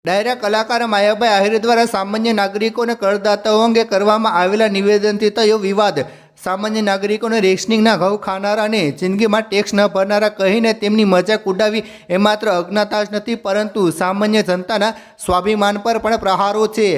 ડાયરા કલાકાર માયાભાઈ આહિર દ્વારા સામાન્ય નાગરિકોને કરદાતાઓ અંગે કરવામાં આવેલા નિવેદનથી થયો વિવાદ। સામાન્ય નાગરિકોને રેશનિંગના ઘઉં ખાનારા અને જિંદગીમાં ટેક્સ ન ભરનારા કહીને તેમની મજાક ઉડાવી એ માત્ર અજ્ઞાતા જ નથી, પરંતુ સામાન્ય જનતાના સ્વાભિમાન પર પણ પ્રહારો છે।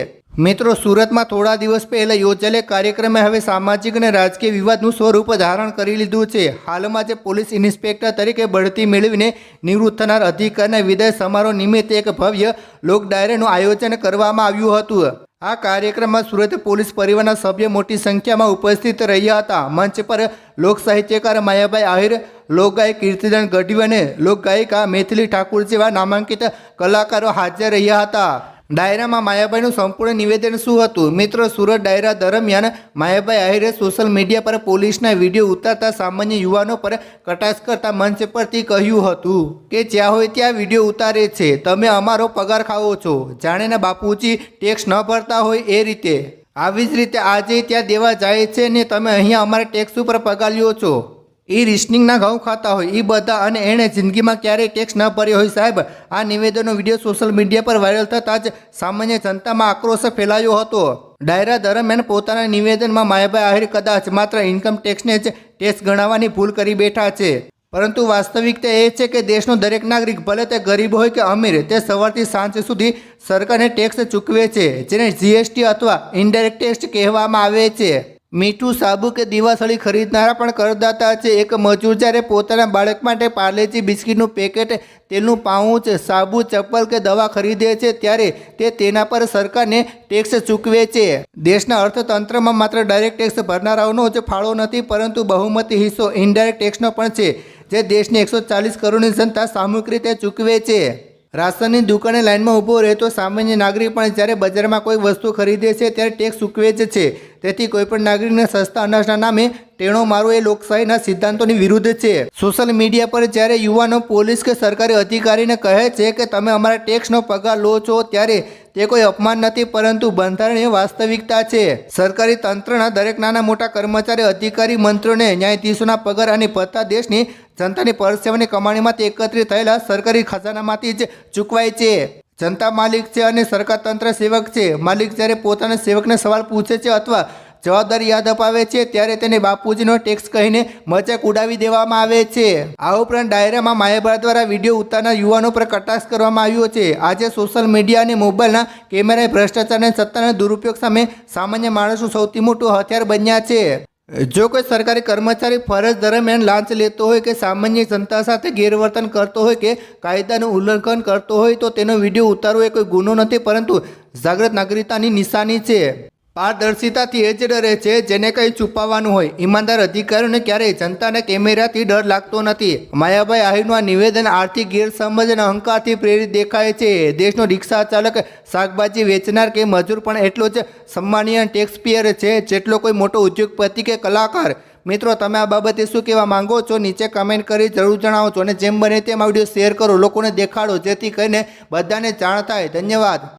મિત્રો, સુરતમાં થોડા દિવસ પહેલા યોજાયેલા કાર્યક્રમે હવે સામાજિક અને રાજકીય વિવાદનું સ્વરૂપ ધારણ કરી લીધું છે। હાલમાં જે પોલીસ ઇન્સ્પેક્ટર તરીકે બઢતી મેળવીને નિવૃત્ત થનાર અધિકારીના વિદાય સમારોહ નિમિત્તે એક ભવ્ય લોક ડાયરાનું આયોજન કરવામાં આવ્યું હતું। આ કાર્યક્રમમાં સુરત પોલીસ પરિવારના સભ્યો મોટી સંખ્યામાં ઉપસ્થિત રહ્યા હતા। મંચ પર લોક સાહિત્યકાર માયાભાઈ આહિર, લોકગાયક કીર્તિદાન ગઢવી અને લોકગાયિકા મૈથિલી ઠાકુર જેવા નામાંકિત કલાકારો હાજર રહ્યા હતા। ડાયરામાં માયાભાઈનું સંપૂર્ણ નિવેદન શું હતું? મિત્રો, સુરત ડાયરા દરમિયાન માયાભાઈ આહિરે સોશિયલ મીડિયા પર પોલીસના વિડીયો ઉતારતા સામાન્ય યુવાનો પર કટાક્ષ કરતા મંચ પરથી કહ્યું હતું કે જ્યાં હોય ત્યાં વિડીયો ઉતારે છે, તમે અમારો પગાર ખાઓ છો, જાણે ને બાપુજી ટેક્સ ન ભરતા હોય એ રીતે। આવી જ રીતે આજે ત્યાં દેવા જાય છે ને તમે અહીંયા અમારા ટેક્સ ઉપર પગાર લ્યો છો। એ રેશનિંગના ઘઉં ખાતા હોય એ બધા, અને એણે જિંદગીમાં ક્યારેય ટેક્સ ન ભર્યો હોય। સાહેબ, આ નિવેદનનો વિડીયો સોશિયલ મીડિયા પર વાયરલ થતાં જ સામાન્ય જનતામાં આક્રોશ ફેલાયો હતો। ડાયરા દરમિયાન પોતાના નિવેદનમાં માયાભાઈ આહિર કદાચ માત્ર ઇન્કમ ટેક્સને જ ટેક્સ ગણાવવાની ભૂલ કરી બેઠા છે, પરંતુ વાસ્તવિકતા એ છે કે દેશનો દરેક નાગરિક, ભલે તે ગરીબ હોય કે અમીર, તે સવારથી સાંજ સુધી સરકારને ટેક્સ ચૂકવે છે, જેને જીએસટી અથવા ઇનડાયરેક્ટ ટેક્સ કહેવામાં આવે છે। મીઠું, સાબુ કે દિવાસળી ખરીદનારા પણ કરદાતા છે। એક મજૂર જ્યારે પોતાના બાળક માટે પાર્લેજી બિસ્કીટનું પેકેટ, તેલનું પાઉચ, સાબુ, ચપ્પલ કે દવા ખરીદે છે ત્યારે તે તેના પર સરકારને ટેક્સ ચૂકવે છે। દેશના અર્થતંત્રમાં માત્ર ડાયરેક્ટ ટેક્સ ભરનારાઓનો જ ફાળો નથી, પરંતુ બહુમતી હિસ્સો ઇનડાયરેક્ટ ટેક્સનો પણ છે, જે દેશની 140 કરોડની જનતા સામૂહિક રીતે ચૂકવે છે। રાશનની દુકાને લાઇનમાં ઊભો રહેતો સામાન્ય નાગરિક પણ જ્યારે બજારમાં કોઈ વસ્તુ ખરીદે છે ત્યારે ટેક્સ ચૂકવે જ છે। તેથી કોઈપણ નાગરિકને સસ્તા અનાજના નામે ટેણો મારવો એ લોકશાહીના સિદ્ધાંતોની વિરુદ્ધ છે। સોશિયલ મીડિયા પર જ્યારે યુવાનો પોલીસ કે સરકારી અધિકારીને કહે છે કે તમે અમારા ટેક્સનો પગાર લો છો, ત્યારે તે કોઈ અપમાન નથી, પરંતુ બંધારણીય વાસ્તવિકતા છે। સરકારી તંત્રના દરેક નાના મોટા કર્મચારી, અધિકારી, મંત્રીઓને ન્યાયાધીશોના પગાર અને ભથ્થા દેશની જનતાની પરસેવાની કમાણીમાંથી એકત્રિત થયેલા સરકારી ખજાનામાંથી જ ચૂકવાય છે। જનતા માલિક છે અને સરકાર તંત્ર સેવક છે। માલિક જ્યારે પોતાના સેવકને સવાલ પૂછે છે અથવા જવાબદારી યાદ અપાવે છે ત્યારે તેને બાપુજીનો ટેક્સ કહીને મજાક ઉડાવી દેવામાં આવે છે। આ ઉપરાંત ડાયરામાં માયાભાઈ દ્વારા વિડીયો ઉતારનાર યુવાનો પર કટાક્ષ કરવામાં આવ્યો છે। આજે સોશિયલ મીડિયા અને મોબાઈલના કેમેરાએ ભ્રષ્ટાચાર અને સત્તાના દુરુપયોગ સામે સામાન્ય માણસનું સૌથી મોટું હથિયાર બન્યા છે। જો કોઈ સરકારી કર્મચારી ફરજ દરમિયાન લાંચ લેતો હોય કે સામાન્ય જનતા સાથે ગેરવર્તન કરતો હોય કે કાયદાનું ઉલ્લંઘન કરતો હોય તો તેનો વિડીયો ઉતારવો એ કોઈ ગુનો નથી, પરંતુ જાગૃત નાગરિકતાની નિશાની છે। પારદર્શિતાથી એ જ ડરે છે જેને કંઈ છુપાવવાનું હોય। ઈમાનદાર અધિકારીઓને ક્યારેય જનતાના કેમેરાથી ડર લાગતો નથી। માયાભાઈ આહિરનું આ નિવેદન આર્થિક ગેરસમજ અને અહંકારથી પ્રેરિત દેખાય છે। દેશનો રિક્ષા ચાલક, શાકભાજી વેચનાર કે મજૂર પણ એટલો જ સન્માનીય ટેક્સ પેયર છે જેટલો કોઈ મોટો ઉદ્યોગપતિ કે કલાકાર। મિત્રો, તમે આ બાબતે શું કહેવા માંગો છો? નીચે કમેન્ટ કરી જરૂર જણાવો છો, અને જેમ બને તેમ આ વિડીયો શેર કરો, લોકોને દેખાડો, જેથી કરીને બધાને જાણ થાય। ધન્યવાદ।